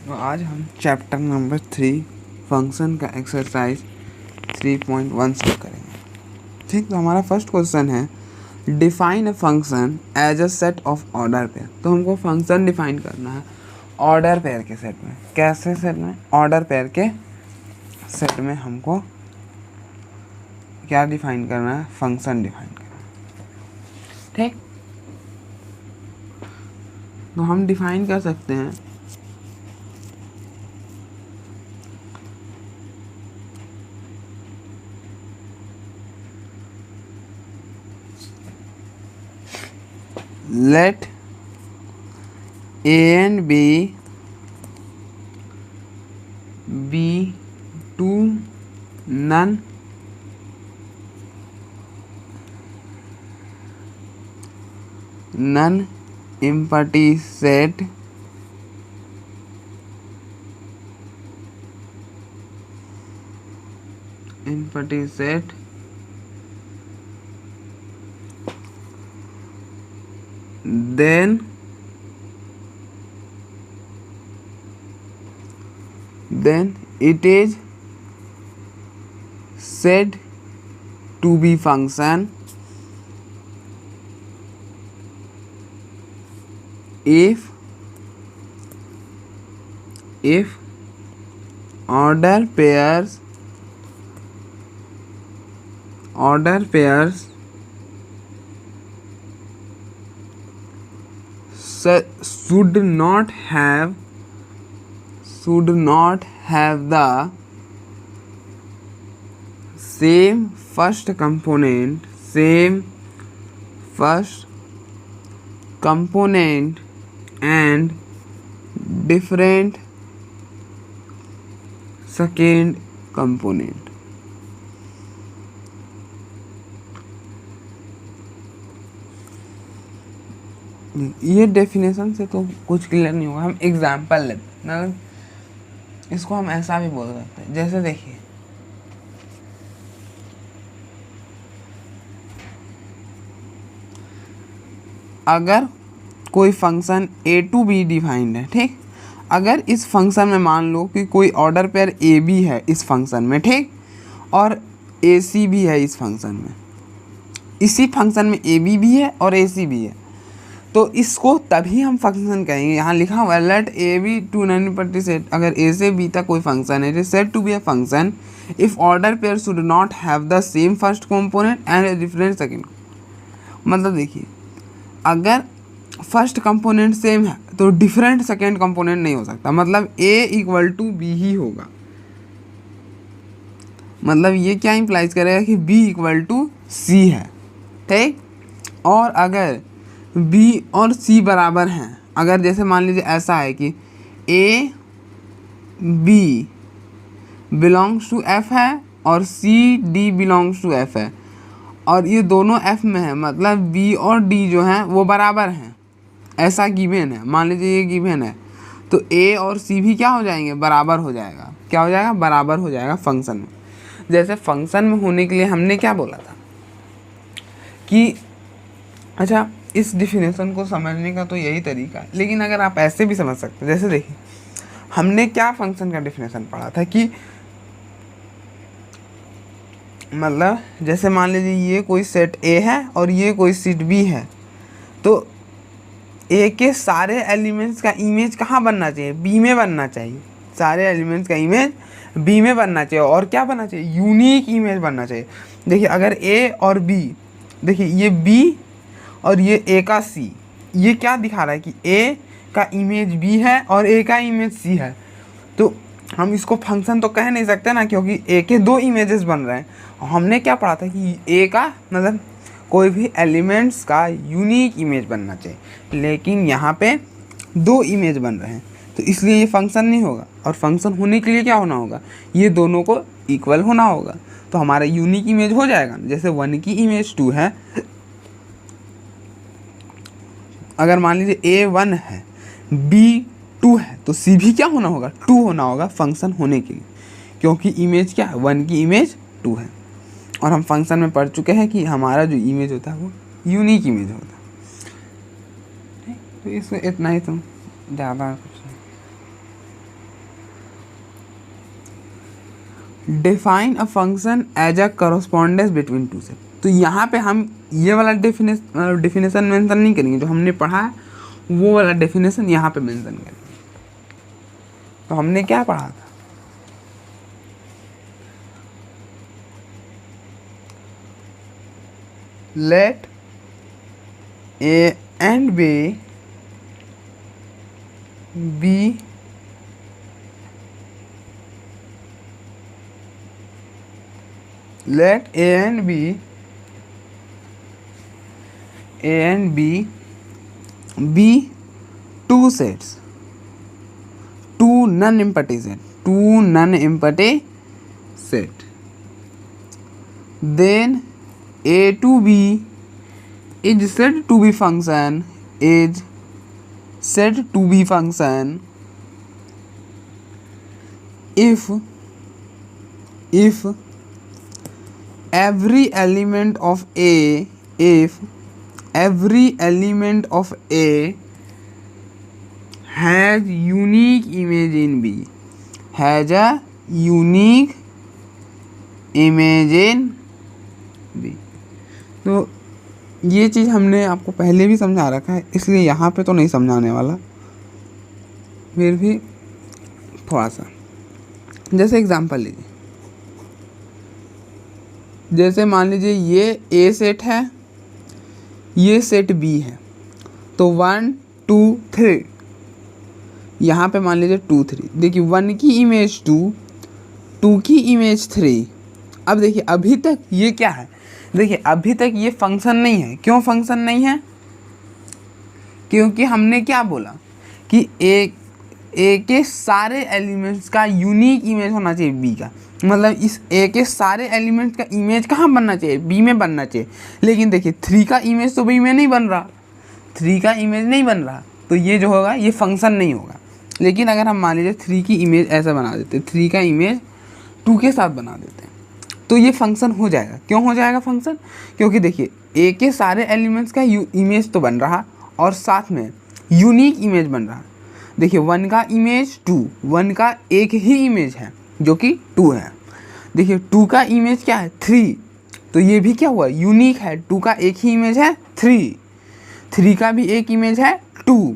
तो आज हम चैप्टर नंबर 3 फंक्शन का एक्सरसाइज 3.1 से करेंगे। ठीक, तो हमारा फर्स्ट क्वेश्चन है define a function as a set of order pair. तो हमको फंक्शन डिफाइन करना है ऑर्डर पेयर के सेट में। कैसे सेट में? ऑर्डर पेयर के सेट में हमको क्या डिफाइन करना है? फंक्शन डिफाइन करना है। ठीक, तो हम डिफाइन कर सकते हैं let a and b be two non-empty set then it is said to be function if order pairs should not have the same first component and different second component। ये definition से तो कुछ clear नहीं होगा, हम example लेते हैं। इसको हम ऐसा भी बोल सकते हैं, जैसे देखिए अगर कोई function a to b defined है, ठीक, अगर इस फंक्शन में मान लो कि कोई ऑर्डर पेयर ए बी है इस फंक्शन में, ठीक, और ए सी भी है इस फंक्शन में, इसी फंक्शन में ए बी भी है और ए सी भी है, तो इसको तभी हम फंक्शन कहेंगे। यहाँ लिखा हुआ है let A B to non-empty set. अगर ए से बी तक कोई फंक्शन है, it is said to be a function if order pair should not have the same first component and different second. मतलब देखिए, अगर फर्स्ट कंपोनेंट सेम है तो डिफरेंट सेकंड कंपोनेंट नहीं हो सकता, मतलब ए इक्वल टू बी ही होगा। मतलब ये क्या इंप्लाइज करेगा कि बी इक्वल टू सी है, ठीक। और अगर बी और सी बराबर हैं, अगर जैसे मान लीजिए ऐसा है कि A B belongs to F है और C D belongs to F है, और ये दोनों एफ में है, मतलब बी और डी जो हैं वो बराबर हैं, ऐसा गिवन है। मान लीजिए ये गिवन है, तो ए और सी भी क्या हो जाएंगे? बराबर हो जाएगा। क्या हो जाएगा? बराबर हो जाएगा फंक्शन में। जैसे फंक्शन में होने के लिए हमने क्या बोला था कि अच्छा, इस डिफिनेशन को समझने का तो यही तरीका है, लेकिन अगर आप ऐसे भी समझ सकते हैं। जैसे देखिए, हमने क्या फंक्शन का डिफिनेशन पढ़ा था कि मतलब जैसे मान लीजिए ये कोई सेट ए है और ये कोई सेट बी है, तो ए के सारे एलिमेंट्स का इमेज कहाँ बनना चाहिए? बी में बनना चाहिए। सारे एलिमेंट्स का इमेज बी में बनना चाहिए, और क्या बनना चाहिए? यूनिक इमेज बनना चाहिए। देखिए, अगर ए और बी, देखिए ये बी और ये ए का सी, ये क्या दिखा रहा है कि ए का इमेज बी है और ए का इमेज सी है, तो हम इसको फंक्शन तो कह नहीं सकते ना, क्योंकि ए के दो इमेजेस बन रहे हैं। हमने क्या पढ़ा था कि ए का मतलब कोई भी एलिमेंट्स का यूनिक इमेज बनना चाहिए, लेकिन यहाँ पे दो इमेज बन रहे हैं, तो इसलिए ये फंक्शन नहीं होगा। और फंक्शन होने के लिए क्या होना होगा? ये दोनों को इक्वल होना होगा, तो हमारा यूनिक इमेज हो जाएगा। जैसे 1 की इमेज 2 है, अगर मान लीजिए ए 1 है, बी 2 है, तो सी भी क्या होना होगा? 2 होना होगा फंक्शन होने के लिए, क्योंकि इमेज क्या है? 1 की इमेज 2 है। और हम फंक्शन में पढ़ चुके हैं कि हमारा जो इमेज होता है वो यूनिक इमेज होता है। तो इसमें इतना ही, तो ज़्यादा कुछ नहीं। Define a function as a correspondence between two set. तो यहाँ पे हम ये वाला डेफिनेशन मेंशन नहीं करेंगे, जो हमने पढ़ा है वो वाला डेफिनेशन यहाँ पे मेंशन करेंगे। तो हमने क्या पढ़ा था, let A and B B let A and B be two sets, two non-empty set, then A to B is said to be function if every element of A has unique image in B, has a unique image in B। तो ये चीज़ हमने आपको पहले भी समझा रखा है, इसलिए यहाँ पे तो नहीं समझाने वाला, फिर भी थोड़ा सा। जैसे एग्जांपल लीजिए, जैसे मान लीजिए ये ए सेट है, ये सेट बी है, तो 1 2 3, यहाँ पे मान लीजिए 2 3। देखिए 1 की इमेज 2, 2 की इमेज 3। अब देखिए अभी तक ये क्या है, देखिए अभी तक ये फंक्शन नहीं है। क्यों फंक्शन नहीं है? क्योंकि हमने क्या बोला कि ए के सारे एलिमेंट्स का यूनिक इमेज होना चाहिए बी का, मतलब इस ए के सारे एलिमेंट्स का इमेज कहाँ बनना चाहिए, बी में बनना चाहिए। लेकिन देखिए 3 का इमेज तो बी में नहीं बन रहा, 3 का इमेज नहीं बन रहा, तो ये जो होगा ये फंक्शन नहीं होगा। लेकिन अगर हम मान लीजिए 3 की इमेज ऐसा बना देते, 3 का इमेज 2 के साथ बना देते हैं, तो ये फंक्शन हो जाएगा। क्यों हो जाएगा फंक्शन? क्योंकि देखिए ए के सारे एलिमेंट्स का इमेज तो बन रहा और साथ में यूनिक इमेज बन रहा। देखिए 1 का इमेज 2, 1 का एक ही इमेज है जो कि 2 है। देखिए 2 का इमेज क्या है 3, तो ये भी क्या हुआ यूनिक है, 2 का एक ही इमेज है 3 का भी एक इमेज है 2,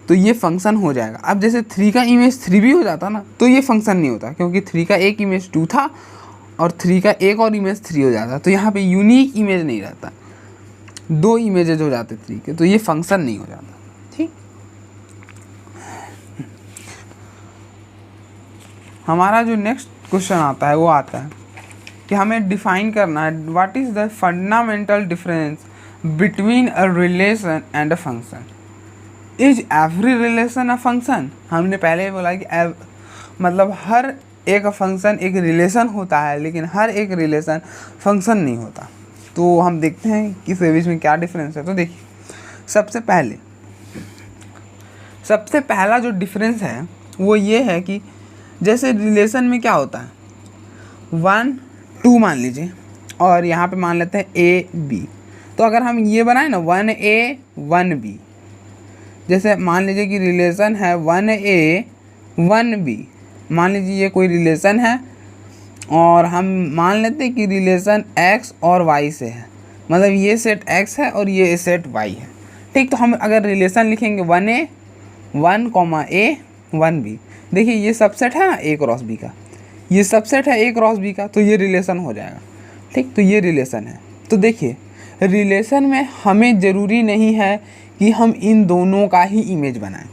तो ये फंक्शन हो जाएगा। अब जैसे 3 का इमेज 3 भी हो जाता ना तो ये फंक्शन नहीं होता, क्योंकि 3 का एक इमेज 2 था और 3 का एक और इमेज 3 हो जाता, तो यहाँ पे यूनिक इमेज नहीं रहता, 2 इमेजेज हो जाते 3 के, तो ये फंक्शन नहीं हो जाता। ठीक, हमारा जो नेक्स्ट क्वेश्चन आता है वो आता है कि हमें डिफाइन करना है what is the fundamental difference between a relation and a function. Is every relation a function? हमने पहले ही बोला कि मतलब हर एक फंक्शन एक रिलेशन होता है, लेकिन हर एक रिलेशन फंक्शन नहीं होता। तो हम देखते हैं कि इसके बीच में क्या डिफरेंस है। तो देखिए सबसे पहला जो डिफरेंस है वो ये है कि जैसे रिलेशन में क्या होता है 1 2 मान लीजिए, और यहाँ पे मान लेते हैं ए बी। तो अगर हम ये बनाए ना 1A 1B, जैसे मान लीजिए कि रिलेशन है 1A 1B, मान लीजिए ये कोई रिलेशन है और हम मान लेते हैं कि रिलेशन x और y से है, मतलब ये सेट x है और ये सेट y है। ठीक, तो हम अगर रिलेशन लिखेंगे 1A 1A 1B, देखिए ये सबसेट है ना A क्रॉस B का, ये सबसेट है A क्रॉस B का, तो ये रिलेशन हो जाएगा। ठीक, तो ये रिलेशन है। तो देखिए रिलेशन में हमें ज़रूरी नहीं है कि हम इन दोनों का ही इमेज बनाएं,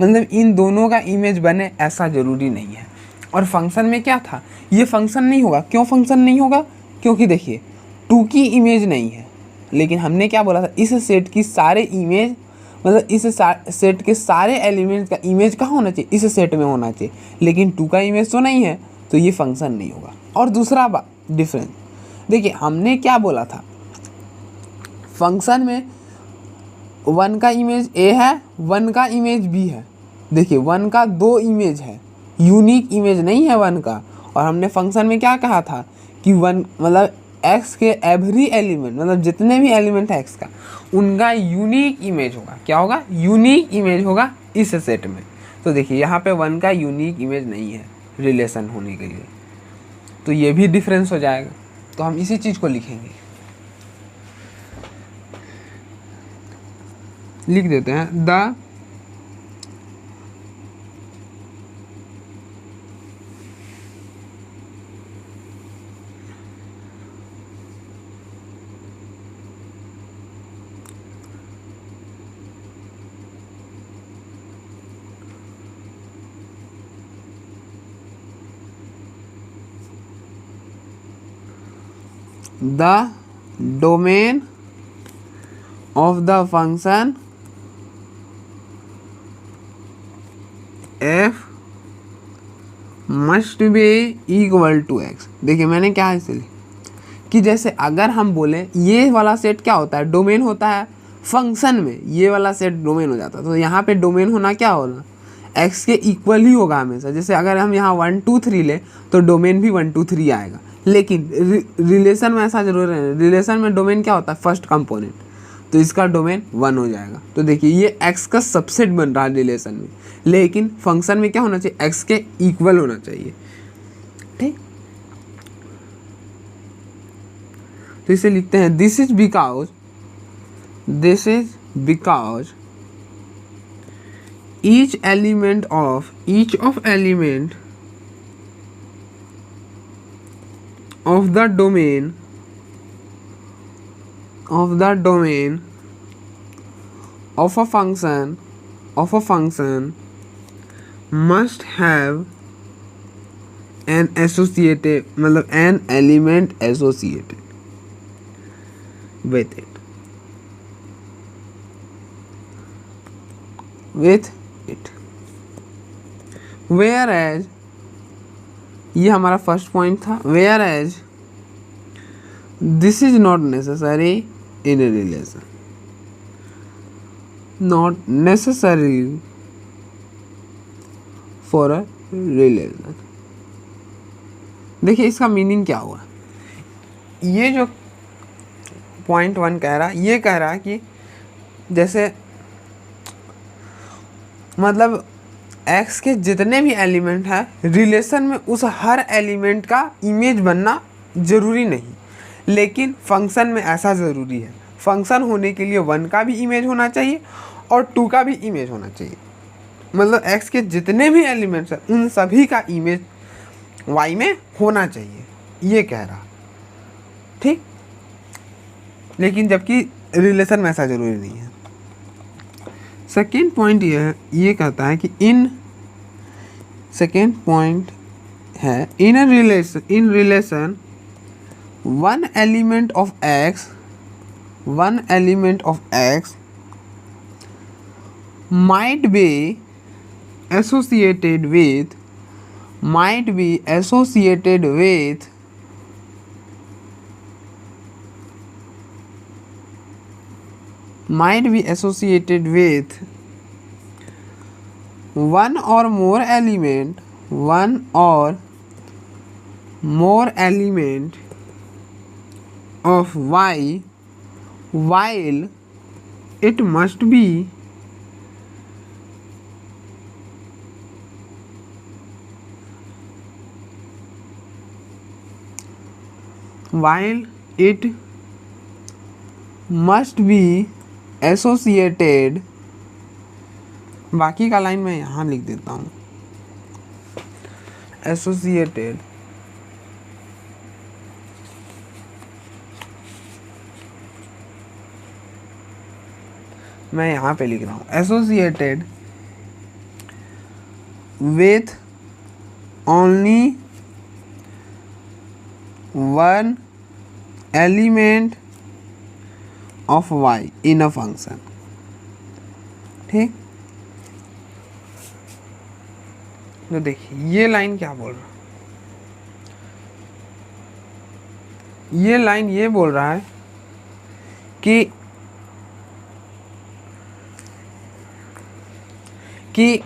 मतलब इन दोनों का इमेज बने ऐसा ज़रूरी नहीं है। और फंक्शन में क्या था, ये फंक्शन नहीं होगा। क्यों फंक्शन नहीं होगा? क्योंकि देखिए 2 की इमेज नहीं है, लेकिन हमने क्या बोला था इस सेट की सारे इमेज, मतलब इस सेट के सारे एलिमेंट्स का इमेज कहाँ होना चाहिए, इस सेट में होना चाहिए, लेकिन 2 का इमेज तो नहीं है, तो ये फंक्शन नहीं होगा। और दूसरा डिफरेंस देखिए, हमने क्या बोला था फंक्शन में 1 का इमेज A है, 1 का इमेज B है। देखिए 1 का 2 इमेज है, यूनिक इमेज नहीं है 1 का। और हमने फंक्शन में क्या कहा था कि 1 मतलब x के एवरी एलिमेंट, मतलब जितने भी एलिमेंट है x का, उनका यूनिक इमेज होगा। क्या होगा? यूनिक इमेज होगा इस सेट में। तो देखिए यहाँ पे 1 का यूनिक इमेज नहीं है रिलेशन होने के लिए। तो ये भी डिफरेंस हो जाएगा। तो हम इसी चीज़ को लिखेंगे, लिख देते हैं the domain of the function f must be equal to x। देखिए मैंने क्या है इसलिए कि जैसे अगर हम बोले ये वाला सेट क्या होता है, डोमेन होता है फंक्शन में, ये वाला सेट डोमेन हो जाता है। तो यहाँ पे डोमेन होना क्या होगा, x के इक्वल ही होगा हमेशा। जैसे अगर हम यहाँ 1 2 3 ले तो डोमेन भी 1 2 3 आएगा। लेकिन रिलेशन में ऐसा जरूर है, रिलेशन में डोमेन क्या होता है, फर्स्ट कंपोनेंट, तो इसका डोमेन 1 हो जाएगा। तो देखिए ये x का सबसेट बन रहा है रिलेशन में, लेकिन फंक्शन में क्या होना चाहिए, x के इक्वल होना चाहिए। ठीक, तो इसे लिखते हैं this is because each of element of the domain of a function must have an associated मतलब an element associated with it whereas ये हमारा फर्स्ट पॉइंट था, whereas this is not necessary in a relation, not necessary for a relation। देखिए इसका meaning क्या हुआ, ये जो पॉइंट 1 कह रहा, ये कह रहा कि जैसे मतलब x के जितने भी एलिमेंट हैं रिलेशन में, उस हर एलिमेंट का इमेज बनना ज़रूरी नहीं, लेकिन फंक्शन में ऐसा ज़रूरी है। फंक्शन होने के लिए 1 का भी इमेज होना चाहिए और 2 का भी इमेज होना चाहिए। मतलब x के जितने भी एलिमेंट्स हैं उन सभी का इमेज y में होना चाहिए, ये कह रहा। ठीक, लेकिन जबकि रिलेशन में ऐसा ज़रूरी नहीं है। सेकेंड पॉइंट ये कहता है कि सेकेंड पॉइंट है in relation one element of x might be associated with one or more element of y while it must be associated। बाकी का लाइन मैं यहाँ लिख देता हूँ, associated मैं यहाँ पे लिख रहा हूँ associated with only one element of y in a function। ठीक, तो देखिए ये लाइन क्या बोल रहा है, ये लाइन ये बोल रहा है कि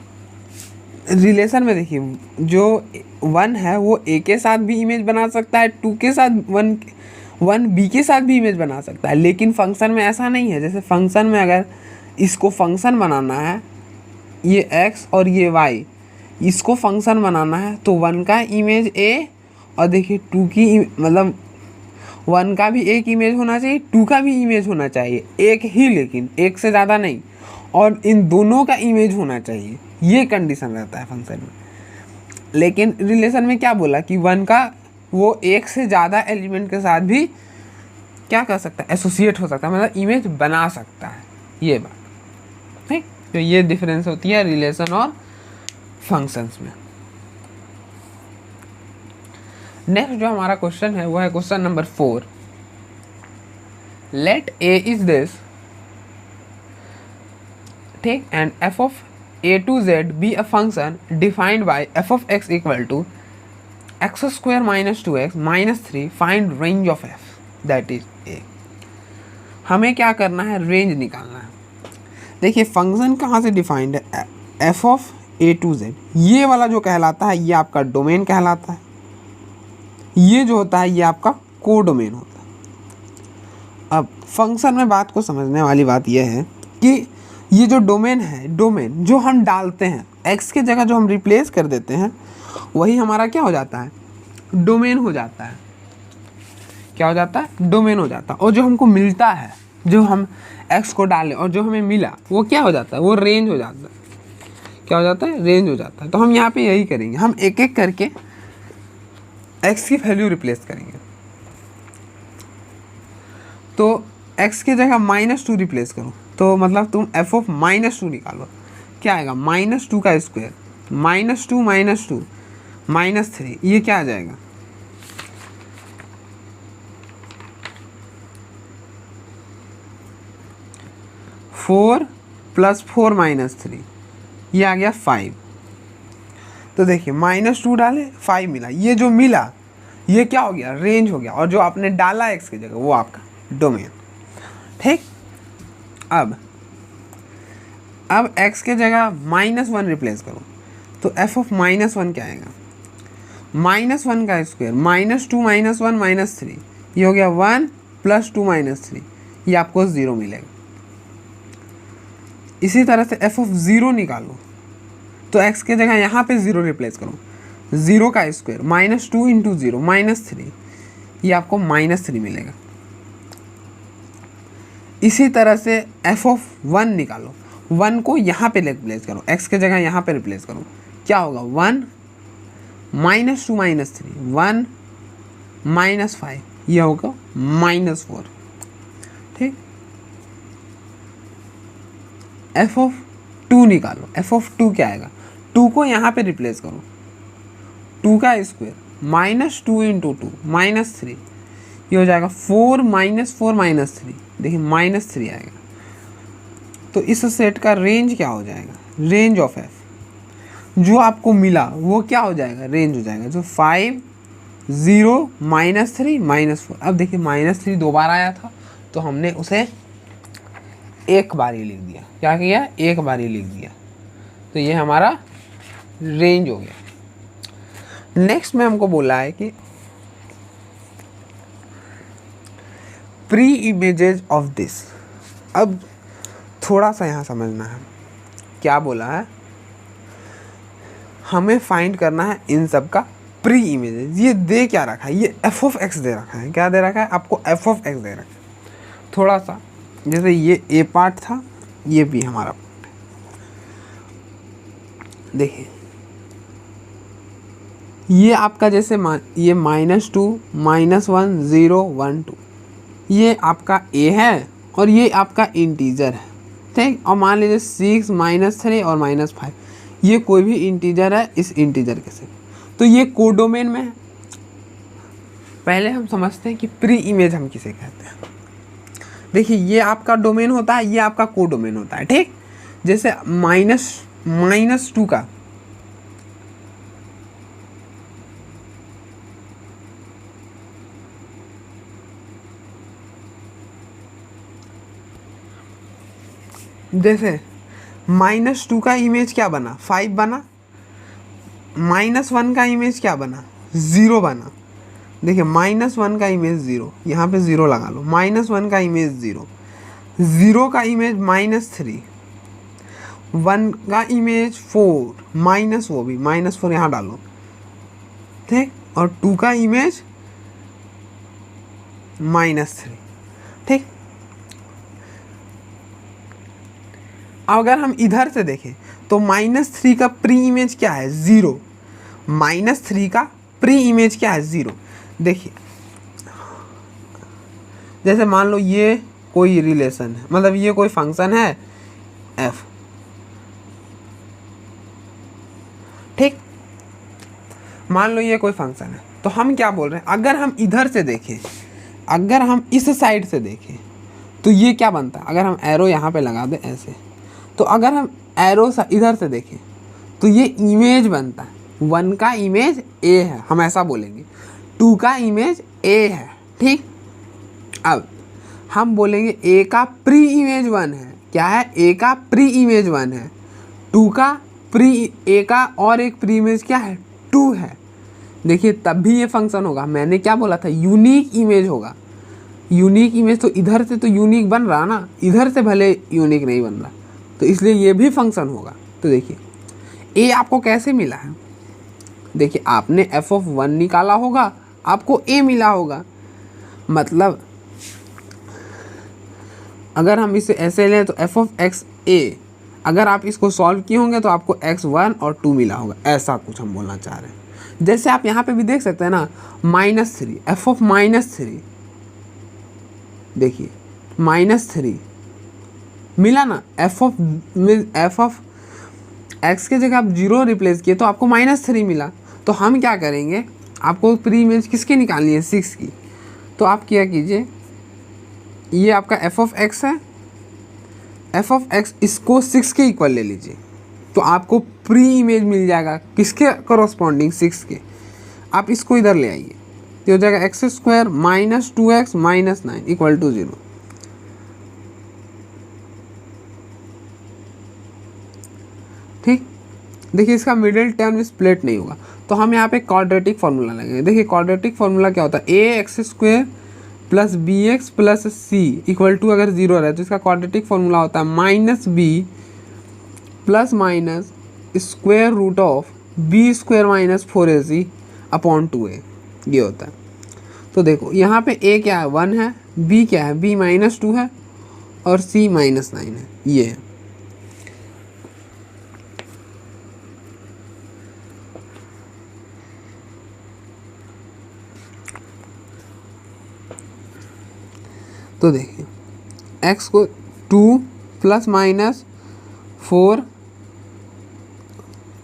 रिलेशन में देखिए जो 1 है वो a के साथ भी इमेज बना सकता है, 2 के साथ 1 b के साथ भी इमेज बना सकता है, लेकिन फंक्शन में ऐसा नहीं है। जैसे फंक्शन में अगर इसको फंक्शन बनाना है, ये x और ये y, इसको फंक्शन बनाना है तो 1 का इमेज a और देखिए 2 की मतलब 1 का भी एक इमेज होना चाहिए, 2 का भी इमेज होना चाहिए, एक ही, लेकिन एक से ज़्यादा नहीं, और इन दोनों का इमेज होना चाहिए, ये कंडीशन रहता है फंक्शन में। लेकिन रिलेशन में क्या बोला कि 1 का वो एक से ज़्यादा एलिमेंट के साथ भी क्या कर सकता है, एसोसिएट हो सकता है, मतलब इमेज बना सकता है, ये बात ठीक। तो ये डिफरेंस होती है रिलेशन और फंक्शंस में। नेक्स्ट जो हमारा क्वेश्चन है वो है question number 4। Let A is this, ठीक, and F of a to z be a function defined by f of x equal to x square minus 2x minus 3, find range of f that is a। हमें क्या करना है, range निकालना है। देखिए function कहाँ से डिफाइंड है, f of a to z, ये वाला जो कहलाता है ये आपका डोमेन कहलाता है, ये जो होता है ये आपका कोडोमेन होता है। अब फंक्शन में बात को समझने वाली बात यह है कि ये जो डोमेन है, डोमेन जो हम डालते हैं x के जगह जो हम रिप्लेस कर देते हैं वही हमारा क्या हो जाता है, डोमेन हो जाता है। क्या हो जाता है, डोमेन हो जाता है। और जो हमको मिलता है, जो हम x को डालें और जो हमें मिला वो क्या हो जाता है, वो रेंज हो जाता है। क्या हो जाता है, रेंज हो जाता है। तो हम यहाँ पे यही करेंगे, हम एक एक करके x की वैल्यू रिप्लेस करेंगे। तो x की जगह -2 रिप्लेस करो, तो मतलब तुम f ऑफ -2 निकालो, क्या आएगा, -2 का स्क्वायर, -2 -2 -3, ये क्या आ जाएगा, 4 + 4 - 3, ये आ गया 5। तो देखिए -2 डाले 5 मिला, ये जो मिला ये क्या हो गया, रेंज हो गया, और जो आपने डाला x की जगह वो आपका डोमेन, ठीक। अब x के जगह -1 रिप्लेस करो, तो f ऑफ -1 क्या आएगा, -1 का स्क्वायर, -2 -1 -3, ये हो गया 1 + 2 -3, ये आपको 0 मिलेगा। इसी तरह से f ऑफ 0 निकालो, तो x के जगह यहाँ पे 0 रिप्लेस करो, 0 का स्क्वायर, -2 × 0 -3, ये आपको -3 मिलेगा। इसी तरह से f ऑफ 1 निकालो, 1 को यहाँ पे रिप्लेस करो, x के जगह यहाँ पे रिप्लेस करो, क्या होगा, 1 -2 -3, 1 -5, ये होगा -4, ठीक। f ऑफ 2 निकालो, f ऑफ 2 क्या आएगा, 2 को यहाँ पे रिप्लेस करो, 2 का स्क्वायर, -2 × 2 -3, ये हो जाएगा 4 -4 -3, देखिए -3 आएगा। तो इस सेट का रेंज क्या हो जाएगा, रेंज ऑफ f जो आपको मिला वो क्या हो जाएगा, रेंज हो जाएगा, जो 5 0 -3 -4। अब देखिए -3 दो बार आया था तो हमने उसे एक बार ही लिख दिया, क्या किया, एक बार ही लिख दिया, तो ये हमारा रेंज हो गया। नेक्स्ट में हमको बोला है कि प्री इमेजेस ऑफ दिस। अब थोड़ा सा यहाँ समझना है, क्या बोला है, हमें फाइंड करना है इन सब का प्री इमेजेस। ये दे क्या रखा है, ये f ऑफ x दे रखा है, क्या दे रखा है आपको, f ऑफ x दे रखा है। थोड़ा सा जैसे ये a पार्ट था, ये भी हमारा पार्ट है। देखिए ये आपका जैसे ये -2 -1 0 1 2, ये आपका a है और ये आपका इंटीजर है, ठीक। और मान लीजिए 6 -3 और -5, ये कोई भी इंटीजर है इस इंटीजर के से, तो ये कोडोमेन में है। पहले हम समझते हैं कि प्री इमेज हम किसे कहते हैं। देखिए ये आपका डोमेन होता है, ये आपका कोडोमेन होता है, ठीक। जैसे -2 का जैसे -2 का इमेज क्या बना, 5 बना, -1 का इमेज क्या बना, 0 बना। देखिए -1 का इमेज 0, यहाँ पे 0 लगा लो, -1 का इमेज 0, 0 का इमेज -3, 1 का इमेज 4 माइनस वो भी -4 यहाँ डालो, ठीक। और 2 का इमेज -3। ठीक, अगर हम इधर से देखें तो -3 का प्री इमेज क्या है, 0। -3 का प्री इमेज क्या है, 0। देखिए जैसे मान लो ये कोई रिलेशन है, मतलब ये कोई फंक्शन है f। ठीक, मान लो ये कोई फंक्शन है, तो हम क्या बोल रहे हैं, अगर हम इधर से देखें, अगर हम इस साइड से देखें तो ये क्या बनता है, अगर हम एरो यहाँ पे लगा दें ऐसे, तो अगर हम एरो इधर से देखें तो ये इमेज बनता है, 1 का इमेज a है, हम ऐसा बोलेंगे, 2 का इमेज a है। ठीक, अब हम बोलेंगे a का प्री इमेज 1 है, क्या है, a का प्री इमेज 1 है, 2 का प्री, a का और एक प्री इमेज क्या है, 2 है। देखिए तब भी ये फंक्शन होगा, मैंने क्या बोला था, यूनिक इमेज होगा। यूनिक इमेज तो इधर से तो यूनिक बन रहा ना, इधर से भले यूनिक नहीं बन रहा, तो इसलिए ये भी फंक्शन होगा। तो देखिए a आपको कैसे मिला है, देखिए आपने f(1) निकाला होगा, आपको a मिला होगा। मतलब अगर हम इसे ऐसे लें तो f(x) a, अगर आप इसको सॉल्व किए होंगे तो आपको x1 और 2 मिला होगा, ऐसा कुछ हम बोलना चाह रहे हैं। जैसे आप यहाँ पे भी देख सकते हैं ना, -3, f(-3), देखिए -3 मिला ना, f(x) के जगह आप 0 रिप्लेस किए तो आपको -3 मिला। तो हम क्या करेंगे, आपको प्री इमेज किसकी निकालनी है, 6 की। तो आप क्या कीजिए, ये आपका f(x) है, f(x) इसको 6 के इक्वल ले लीजिए, तो आपको प्री इमेज मिल जाएगा किसके कॉरस्पॉन्डिंग, 6 के। आप इसको इधर ले आइए तो हो जाएगा x² - 2x - 9 = 0। ठीक, देखिए इसका मिडिल टर्म स्प्लिट नहीं होगा, तो हम यहाँ पे क्वाड्रेटिक फार्मूला लगेंगे। देखिए क्वाड्रेटिक फार्मूला क्या होता है, ax² + bx + c = अगर 0 रहे तो इसका क्वाड्रेटिक फार्मूला होता है -b ± √(b² - 4ac) / 2a, ये होता है। तो देखो यहाँ पे a क्या है, 1 है, b क्या है, b -2 है, और c -9 है, ये है। तो देखिए x को 2 ± 4,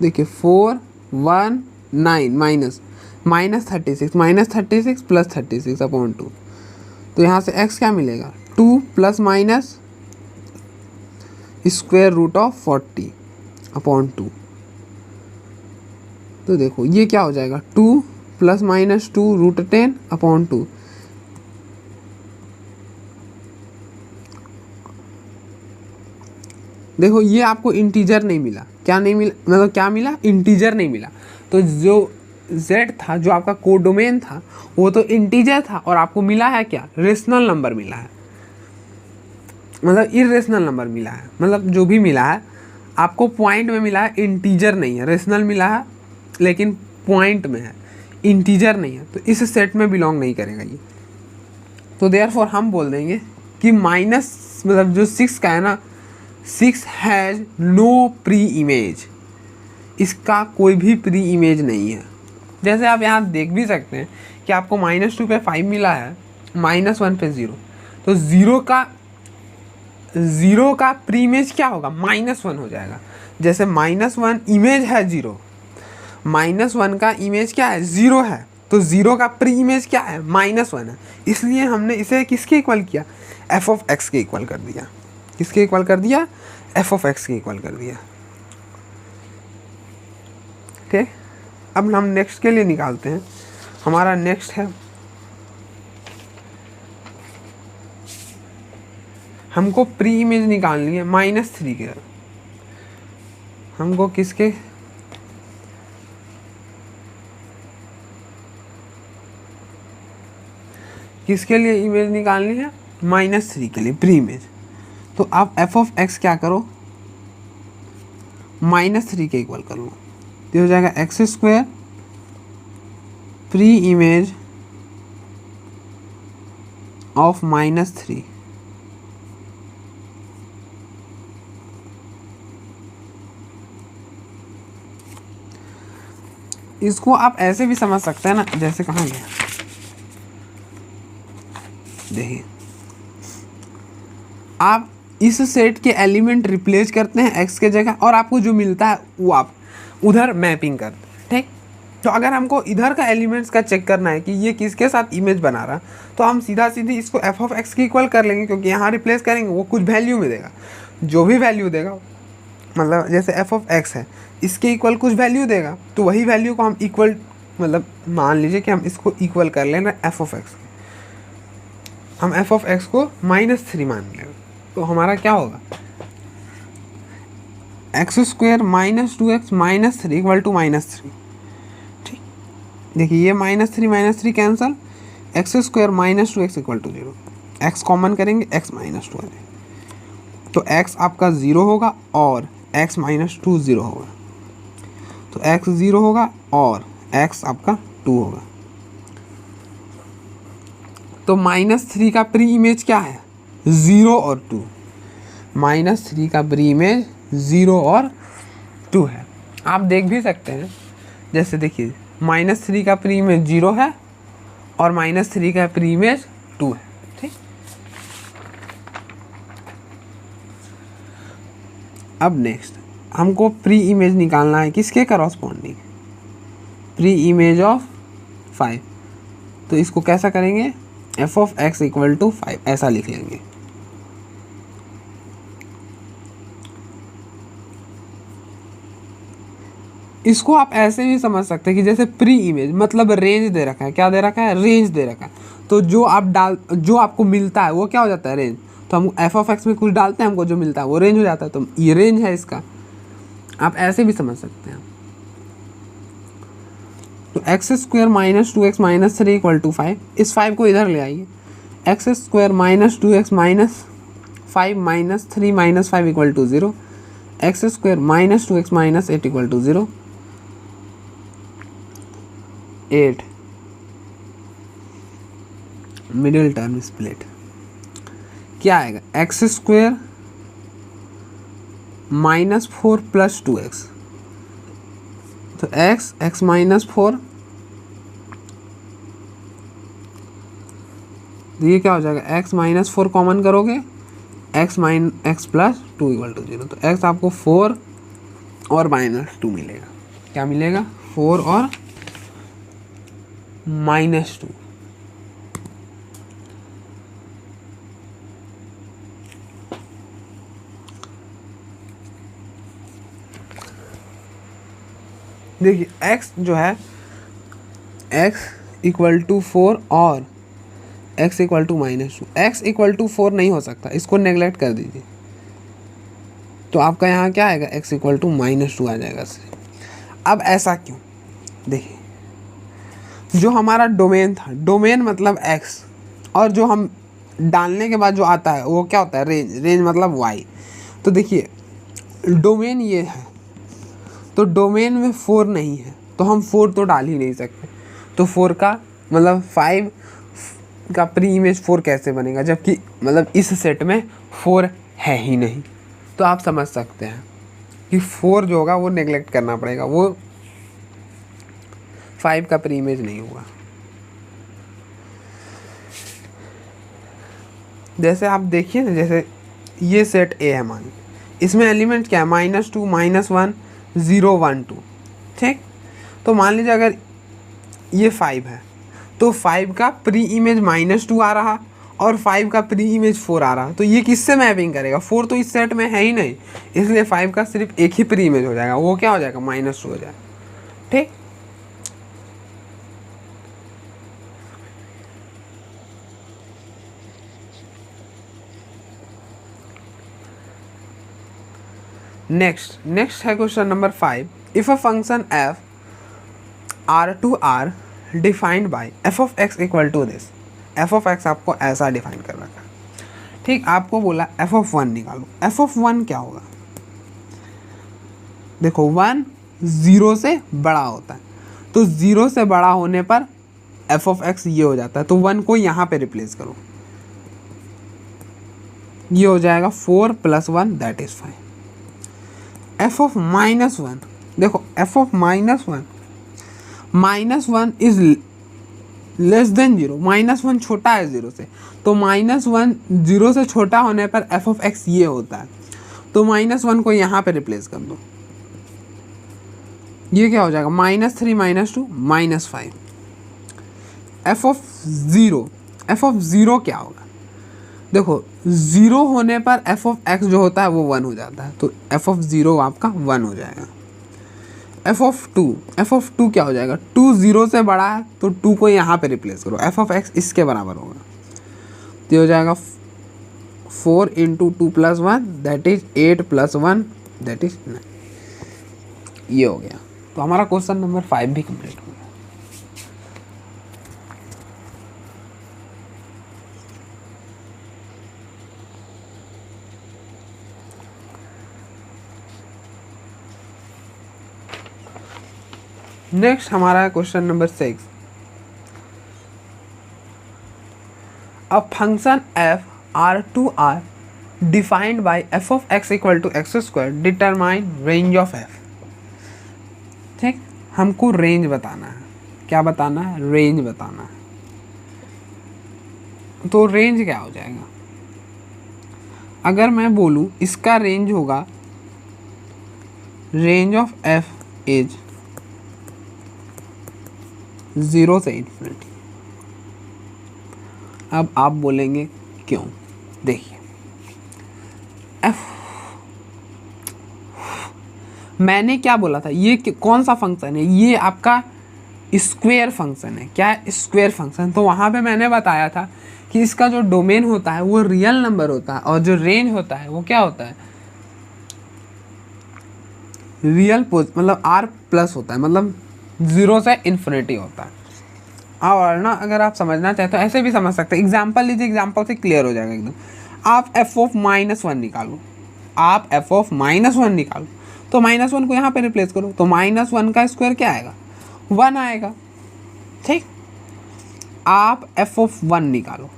देखिए 4 1 9 -36 + 36 / 2। तो यहाँ से x क्या मिलेगा, 2 ± √40 / 2। तो देखो ये क्या हो जाएगा, 2 ± 2 √10 / 2। देखो ये आपको इंटीजर नहीं मिला, क्या नहीं मिला, मतलब क्या मिला, इंटीजर नहीं मिला। तो जो z था, जो आपका कोडोमेन था, वो तो इंटीजर था, और आपको मिला है क्या, रेशनल नंबर मिला है, मतलब इरेशनल नंबर मिला है। मतलब जो भी मिला है आपको पॉइंट में मिला है, इंटीजर नहीं है। रेशनल मिला है लेकिन पॉइंट में है, इंटीजर नहीं है, तो इस सेट में बिलोंग नहीं करेगा ये। तो देयरफॉर हम बोल देंगे कि माइनस, मतलब जो 6 का है ना, 6 हैज़ नो प्री इमेज, इसका कोई भी प्री इमेज नहीं है। जैसे आप यहाँ देख भी सकते हैं कि आपको -2 पे 5 मिला है, -1 पे 0, तो 0 का प्री इमेज क्या होगा, -1 हो जाएगा। जैसे -1 इमेज है 0, -1 का इमेज क्या है, 0 है, तो 0 का प्री इमेज क्या है, -1 है। इसलिए हमने इसे किसके इक्वल किया, f(x) के इक्वल कर दिया। किसके इक्वल कर दिया, f(x) के इक्वल कर दिया। ठीक, अब हम नेक्स्ट के लिए निकालते हैं। हमारा नेक्स्ट है, हमको प्री इमेज निकालनी है -3 के। हमको किसके, किसके लिए इमेज निकालनी है, -3 के लिए प्री इमेज। तो आप f(x) क्या करो, -3 के इक्वल कर लो, तो हो जाएगा x² प्री इमेज ऑफ -3 इसको आप ऐसे भी समझ सकते हैं ना, जैसे कहाँ गया, देखिए आप इस सेट के एलिमेंट रिप्लेस करते हैं x के जगह और आपको जो मिलता है वो आप उधर मैपिंग करते हैं। ठीक, तो अगर हमको इधर का एलिमेंट्स का चेक करना है कि ये किसके साथ इमेज बना रहा, तो हम सीधा सीधी इसको एफ ऑफ एक्स की इक्वल कर लेंगे, क्योंकि यहाँ रिप्लेस करेंगे वो कुछ वैल्यू में देगा, जो भी वैल्यू देगा, मतलब जैसे एफ ऑफ एक्स है इसके इक्वल कुछ वैल्यू देगा, तो वही वैल्यू को हम इक्वल, मतलब मान लीजिए कि हम इसको इक्वल कर लेना एफ ऑफ एक्स, हम एफ ऑफ एक्स को -3 मान लेंगे, तो हमारा क्या होगा, x² - 2x - 3 = -3। ठीक, देखिए ये -3 cancel, x² - 2x = 0, x common करेंगे x - 2 आ जाएगा, तो x आपका 0 होगा और x - 2 0 होगा, तो x 0 होगा और x आपका 2 होगा। तो -3 का प्री इमेज क्या है, 0 और 2, -3 का प्री इमेज 0 और 2 है। आप देख भी सकते हैं, जैसे देखिए -3 का प्री इमेज 0 है और -3 का प्री इमेज 2 है। ठीक, अब नेक्स्ट हमको प्री इमेज निकालना है किसके करस्पॉन्डिंग, प्री इमेज ऑफ 5, तो इसको कैसा करेंगे, एफ ऑफ एक्स = 5 ऐसा लिख लेंगे। इसको आप ऐसे भी समझ सकते हैं कि जैसे प्री इमेज मतलब रेंज दे रखा है, क्या दे रखा है, रेंज दे रखा है, तो जो आपको मिलता है वो क्या हो जाता है, रेंज। तो हम एफ ऑफ एक्स में कुछ डालते हैं, हमको जो मिलता है वो रेंज हो जाता है, तो ये रेंज है इसका, आप ऐसे भी समझ सकते हैं। तो x² - 2x - 3 = 5, इस 5 को इधर ले आइए, x² - 2x - 5 - 3 - 5 = 0, x² - 2x - 8 = 0, 8 middle term split क्या आएगा, x² - 4 + 2x, तो x - 4, तो ये क्या हो जाएगा, x - 4 कॉमन करोगे, x + 2 = 0, तो x आपको 4 और -2 मिलेगा, क्या मिलेगा, 4 और -2। देखिए x जो है, x = 4 और x = -2, x = 4 नहीं हो सकता, इसको नेगलेक्ट कर दीजिए, तो आपका यहाँ क्या आएगा, x = -2 आ जाएगा। अब ऐसा क्यों, देखिए जो हमारा डोमेन था, डोमेन मतलब x, और जो हम डालने के बाद जो आता है वो क्या होता है, रेंज, रेंज मतलब y। तो देखिए डोमेन ये है, तो डोमेन में 4 नहीं है, तो हम 4 तो डाल ही नहीं सकते, तो 4 का मतलब 5 का प्री इमेज 4 कैसे बनेगा, जबकि मतलब इस सेट में 4 है ही नहीं, तो आप समझ सकते हैं कि 4 जो होगा वो नेगलेक्ट करना पड़ेगा, वो 5 का प्री इमेज नहीं होगा। जैसे आप देखिए ना, जैसे ये सेट ए है, मान इसमें एलिमेंट क्या है, -2 -1 0 1 2, ठीक, तो मान लीजिए अगर ये 5 है, तो 5 का प्री इमेज -2 आ रहा और 5 का प्री इमेज 4 आ रहा, तो ये किससे मैपिंग करेगा, 4 तो इस सेट में है ही नहीं, इसलिए 5 का सिर्फ एक ही प्री इमेज हो जाएगा, वो क्या हो जाएगा, -2 हो जाएगा। ठीक, नेक्स्ट है question number 5, if a function f R2R defined by f of x equal to this, f of x आपको ऐसा डिफाइन कर रखा है। ठीक, आपको बोला f of 1 निकालो, f of 1 क्या होगा, देखो 1 0 से बड़ा होता है, तो 0 से बड़ा होने पर एफ ऑफ एक्स ये हो जाता है, तो 1 को यहाँ पे रिप्लेस करो, ये हो जाएगा 4 + 1 दैट इज 5। एफ ऑफ -1, देखो F of -1 is less than 0, -1 छोटा है 0 से, तो -1 0 से छोटा होने पर एफ ऑफ एक्स ये होता है, तो -1 को यहाँ पे रिप्लेस कर दो, ये क्या हो जाएगा -3 - 2 -5। एफ ऑफ ज़ीरो क्या होगा, देखो 0 होने पर एफ ऑफ एक्स जो होता है वो 1 हो जाता है, तो एफ ऑफ 0 आपका 1 हो जाएगा। एफ ऑफ 2 क्या हो जाएगा, 2 0 से बड़ा है तो 2 को यहाँ पे रिप्लेस करो, एफ ऑफ एक्स इसके बराबर होगा, तो ये हो जाएगा 4 × 2 + 1 दैट इज 8 + 1 दैट इज 9। ये हो गया, तो हमारा क्वेश्चन नंबर 5 भी कंप्लीट हो गया। नेक्स्ट हमारा है question number 6। A function f R2R defined by f of x = x² determine range of f। ठीक, हमको रेंज बताना है, क्या बताना है, रेंज बताना है। तो रेंज क्या हो जाएगा, अगर मैं बोलूँ इसका रेंज होगा, रेंज ऑफ f इज 0 से इन्फिनिटी। अब आप बोलेंगे क्यों, देखिए f, मैंने क्या बोला था, ये कौन सा फंक्शन है, ये आपका स्क्वायर फंक्शन है, क्या है, स्क्वायर फंक्शन। तो वहाँ पे मैंने बताया था कि इसका जो डोमेन होता है वो रियल नंबर होता है, और जो रेंज होता है वो क्या होता है, रियल मतलब r+ होता है, मतलब 0 से इन्फिनिटी होता है। और ना अगर आप समझना चाहें तो ऐसे भी समझ सकते हैं, एग्जाम्पल लीजिए, एग्जाम्पल से क्लियर हो जाएगा एकदम। आप f ऑफ -1 निकालो, आप f ऑफ -1 निकालो, तो -1 को यहाँ पे रिप्लेस करो, तो -1 का स्क्वायर क्या आएगा, 1 आएगा। ठीक, आप f ऑफ 1 निकालो,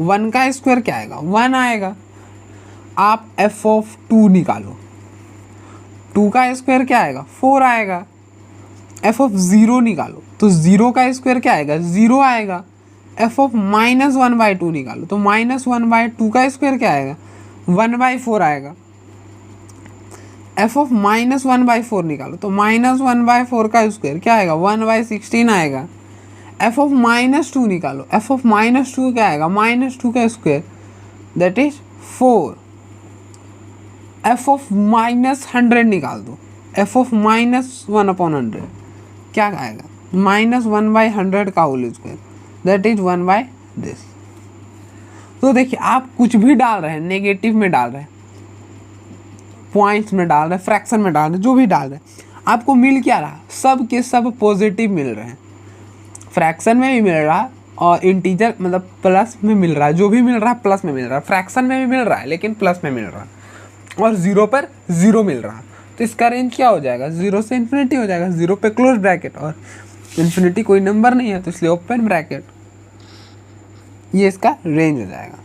1 का स्क्वायर क्या आएगा, 1 आएगा। आप f ऑफ 2 निकालो, 2 का स्क्वायर क्या आएगा, 4 आएगा। f ऑफ 0 निकालो, तो 0 का स्क्वायर क्या आएगा, 0 आएगा। f ऑफ -1/2 निकालो, तो -1/2 का स्क्वायर क्या आएगा, 1/4 आएगा। f ऑफ -1/4 निकालो, तो -1/4 का स्क्वायर क्या आएगा, 1/16 आएगा। f ऑफ -2 निकालो, f ऑफ -2 क्या आएगा, -2 का square that is 4। f of -100 निकाल दो, f ऑफ -1/100 क्या आएगा, -1/100 का whole square that is 1/this। तो देखिए आप कुछ भी डाल रहे हैं, नेगेटिव में डाल रहे हैं, पॉइंट्स में डाल रहे हैं, फ्रैक्शन में डाल रहे हैं, जो भी डाल रहे हैं, आपको मिल क्या रहा, सब के सब पॉजिटिव मिल रहे हैं। फ्रैक्शन में भी मिल रहा है और इंटीजर मतलब प्लस में मिल रहा है, जो भी मिल रहा है प्लस में मिल रहा है, फ्रैक्शन में भी मिल रहा है लेकिन प्लस में मिल रहा है, और 0 पर 0 मिल रहा है। तो इसका रेंज क्या हो जाएगा, 0 से इन्फिनिटी हो जाएगा, 0 पे क्लोज ब्रैकेट, और इन्फिनिटी कोई नंबर नहीं है तो इसलिए ओपन ब्रैकेट, ये इसका रेंज हो जाएगा।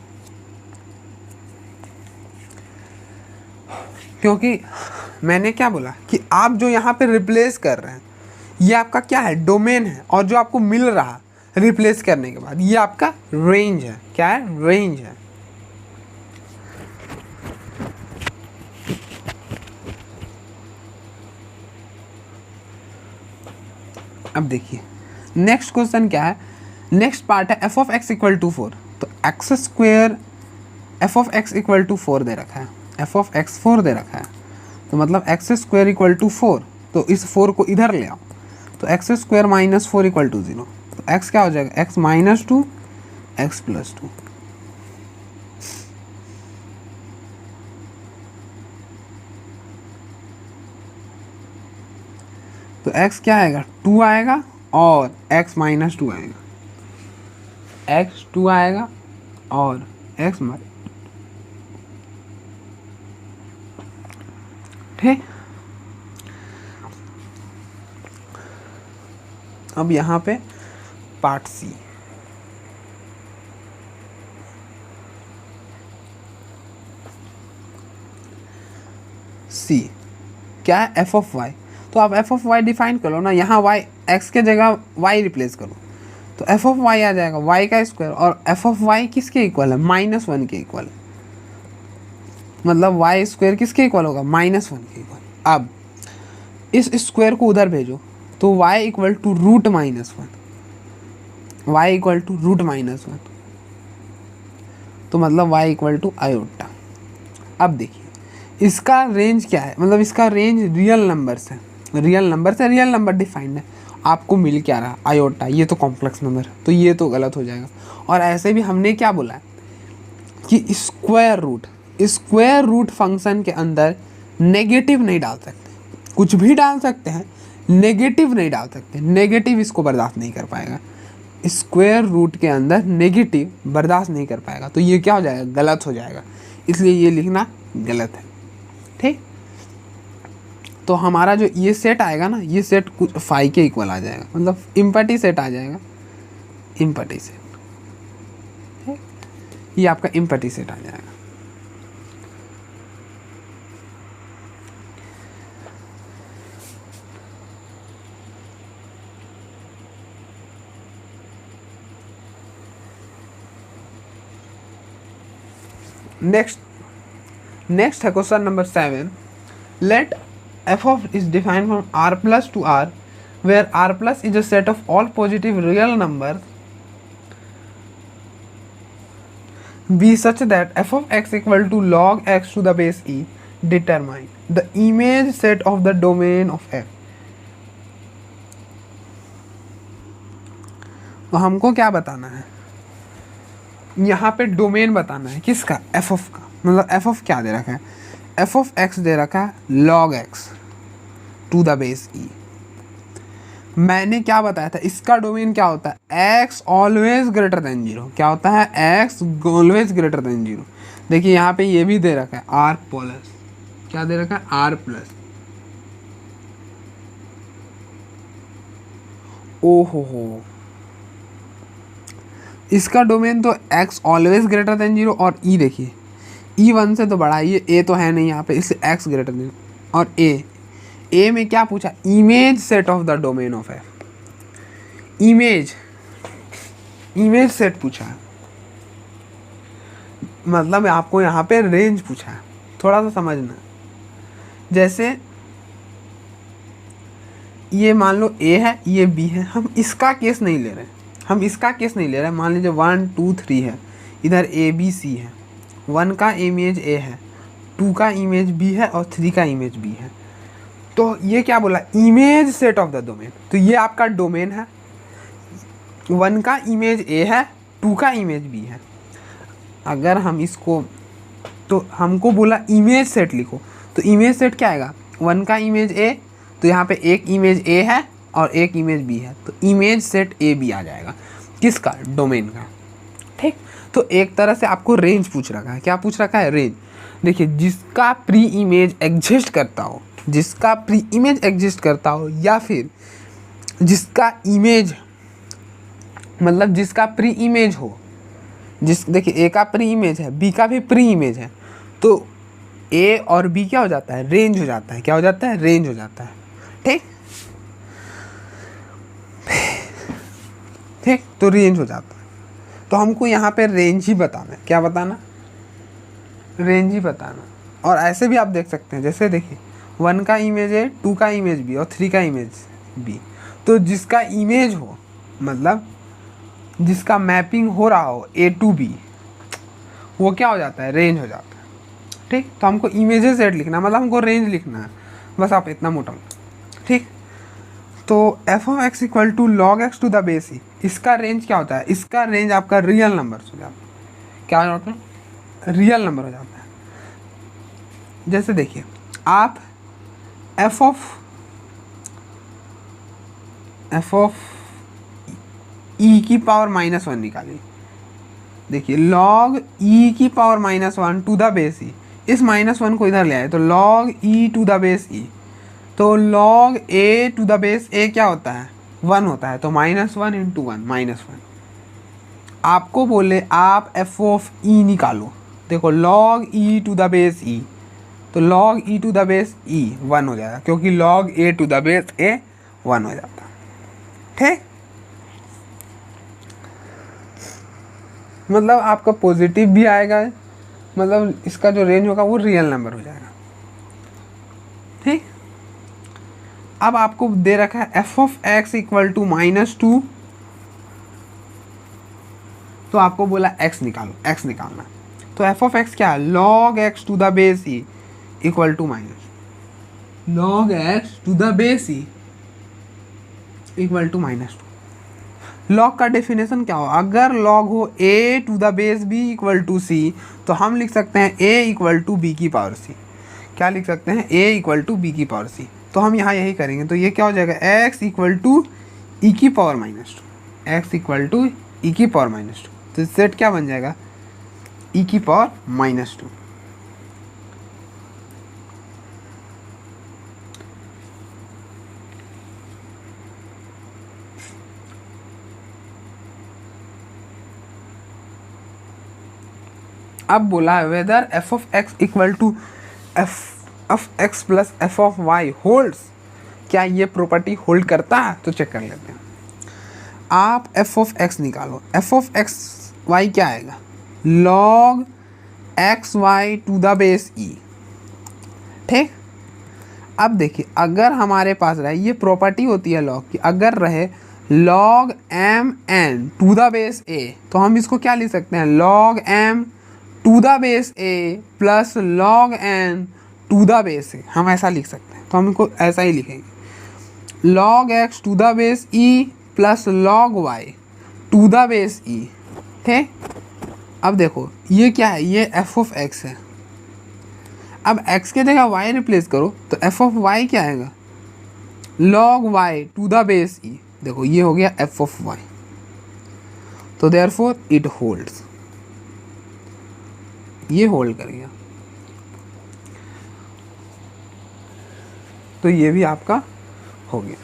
क्योंकि मैंने क्या बोला कि आप जो यहाँ पे रिप्लेस कर रहे हैं ये आपका क्या है, डोमेन है, और जो आपको मिल रहा रिप्लेस करने के बाद ये आपका रेंज है। क्या है, रेंज है। अब देखिए नेक्स्ट क्वेश्चन क्या है, नेक्स्ट पार्ट है f ऑफ x = 4। तो x² f ऑफ x = 4 दे रखा है, f ऑफ x 4 दे रखा है, तो मतलब x² = 4, तो इस 4 को इधर ले आओ, तो x² - 4 = 0, तो x क्या हो जाएगा, x - 2 x + 2। तो x क्या आएगा, 2 आएगा, और x - 2 आएगा, x 2 आएगा और x ठीक। अब यहाँ पे पार्ट सी। सी क्या है, एफ ऑफ वाई। तो आप एफ ऑफ वाई डिफाइन कर लो ना, यहाँ वाई एक्स के जगह वाई रिप्लेस करो तो एफ ऑफ वाई आ जाएगा वाई का स्क्वायर, और एफ ऑफ वाई किसके इक्वल है, -1 के इक्वल है। मतलब वाई स्क्वायर किसके इक्वल होगा, -1 के इक्वल। अब इस स्क्वायर को उधर भेजो तो y equal to √-1, y equal to √-1, तो मतलब y इक्वल टू आयोटा। अब देखिए इसका रेंज क्या है, मतलब इसका रेंज रियल नंबर से रियल नंबर डिफाइंड है। आपको मिल क्या रहा, आयोटा, ये तो कॉम्प्लेक्स नंबर है तो ये तो गलत हो जाएगा। और ऐसे भी हमने क्या बोला है कि स्क्वायर रूट फंक्शन के अंदर नेगेटिव नहीं डाल सकते, कुछ भी डाल सकते हैं, नेगेटिव नहीं डाल सकते, नेगेटिव इसको बर्दाश्त नहीं कर पाएगा। स्क्वायर रूट के अंदर नेगेटिव बर्दाश्त नहीं कर पाएगा, तो ये क्या हो जाएगा, गलत हो जाएगा, इसलिए ये लिखना गलत है। ठीक, तो हमारा जो ये सेट आएगा ना, ये सेट कुछ फाई के इक्वल आ जाएगा, मतलब इम्पटी सेट आ जाएगा, इम्पटी सेट, ये आपका इम्पटी सेट आ जाएगा। नेक्स्ट है question number 7। Let f of is defined from r plus to r, where r plus is a set of all positive real numbers be such that f of x equal to log x to the base e. Determine the image set of the domain of f. तो हमको क्या बताना है, यहाँ पे domain बताना है, किसका, f of का। मतलब f of क्या दे रखा है, f of x दे रखा है log x to the base e। मैंने क्या बताया था, इसका डोमेन क्या होता है, x ऑलवेज ग्रेटर देन 0। क्या होता है, x ऑलवेज ग्रेटर देन 0। देखिए यहाँ पे ये भी दे रखा है r प्लस, क्या दे रखा है, r प्लस। ओहो, इसका डोमेन तो x ऑलवेज ग्रेटर देन 0 और e देखिए e 1 से तो बड़ा, ये a तो है नहीं यहाँ पे, इसलिए x ग्रेटर देन। और a में क्या पूछा, image set of the domain of f। Image set पूछा है, मतलब आपको यहाँ पे रेंज पूछा है, थोड़ा सा समझना। जैसे ये मान लो a है, ये b है, हम इसका केस नहीं ले रहे, मान लीजिए 1 2 3 है, इधर a b c है, 1 का इमेज a है, 2 का इमेज b है और 3 का इमेज b है। तो ये क्या बोला, image set of the domain, तो ये आपका डोमेन है, 1 का इमेज a है, 2 का इमेज b है। अगर हम इसको, तो हमको बोला इमेज सेट लिखो, तो इमेज सेट क्या आएगा, 1 का इमेज a, तो यहाँ पे एक इमेज a है और एक इमेज b है, तो इमेज सेट a b आ जाएगा, किसका, डोमेन का। ठीक, तो एक तरह से आपको रेंज पूछ रखा है, क्या पूछ रखा है, रेंज। देखिए जिसका प्री इमेज एग्जिस्ट करता हो, या फिर जिसका इमेज, मतलब जिसका प्री इमेज हो, देखिए a का प्री इमेज है, b का भी प्री इमेज है, तो a और b क्या हो जाता है, रेंज हो जाता है, क्या हो जाता है, रेंज हो जाता है। ठीक, तो रेंज हो जाता है। तो हमको यहाँ पे रेंज ही बताना है, क्या बताना, रेंज ही बताना। और ऐसे भी आप देख सकते हैं, जैसे देखिए 1 का इमेज है, 2 का इमेज b और 3 का इमेज b, तो जिसका इमेज हो, मतलब जिसका मैपिंग हो रहा हो a to b, वो क्या हो जाता है, रेंज हो जाता है। ठीक, तो हमको इमेजेस सेट लिखना, मतलब हमको रेंज लिखना है, बस आप इतना मोटा। ठीक, तो f of x equal to log x to the base e, इसका रेंज क्या होता है, इसका रेंज आपका रियल नंबर हो जाता है, क्या हो जाता है, रियल नंबर हो जाता है। जैसे देखिए आप f ऑफ e की पावर -1 निकालिए। देखिए log e की power -1 to the base e, इस -1 को इधर ले आए तो log e to the base e, तो log a to the base a क्या होता है, 1 होता है, तो -1 × 1 -1। आपको बोले आप f ऑफ e निकालो, देखो log e to the base e, तो log e to the base e 1 हो जाएगा, क्योंकि log a to the base a 1 हो जाता। ठीक, मतलब आपका पॉजिटिव भी आएगा, मतलब इसका जो रेंज होगा वो रियल नंबर हो जाएगा। ठीक, अब आपको दे रखा है f of x equal to -2, तो आपको बोला x निकालो, x निकालना, तो f ऑफ x क्या है, log x to the base e equal to log x to the base e equal to -2। log का डेफिनेशन क्या हो, अगर log हो a to the base b equal to c, तो हम लिख सकते हैं a इक्वल टू b की पावर c। क्या लिख सकते हैं, a इक्वल टू b की पावर c। तो हम यहाँ यही करेंगे, तो ये क्या हो जाएगा, x इक्वल टू e की power -2, x equal to e की पावर -2, तो सेट क्या बन जाएगा, e की पावर -2। अब बोला है whether f of x equal to f of x plus f of y holds, क्या ये प्रॉपर्टी होल्ड करता है, तो चेक कर लेते हैं। आप f ऑफ x निकालो, f ऑफ x y क्या आएगा, log x y to the base e। ठीक, अब देखिए अगर हमारे पास रहे, ये प्रॉपर्टी होती है log की, अगर रहे log m n to the base a, तो हम इसको क्या लिख सकते हैं, log m to the base a plus log n to the base a, हम ऐसा लिख सकते हैं। तो हम इनको ऐसा ही लिखेंगे, log x to the base e plus log y to the base e। ठीक, अब देखो ये क्या है, ये f ऑफ x है। अब x के जगह y रिप्लेस करो, तो f ऑफ y क्या आएगा, log y to the base e। देखो ये हो गया f ऑफ y, तो देयरफॉर इट होल्ड्स, ये होल्ड कर गया, तो ये भी आपका हो गया।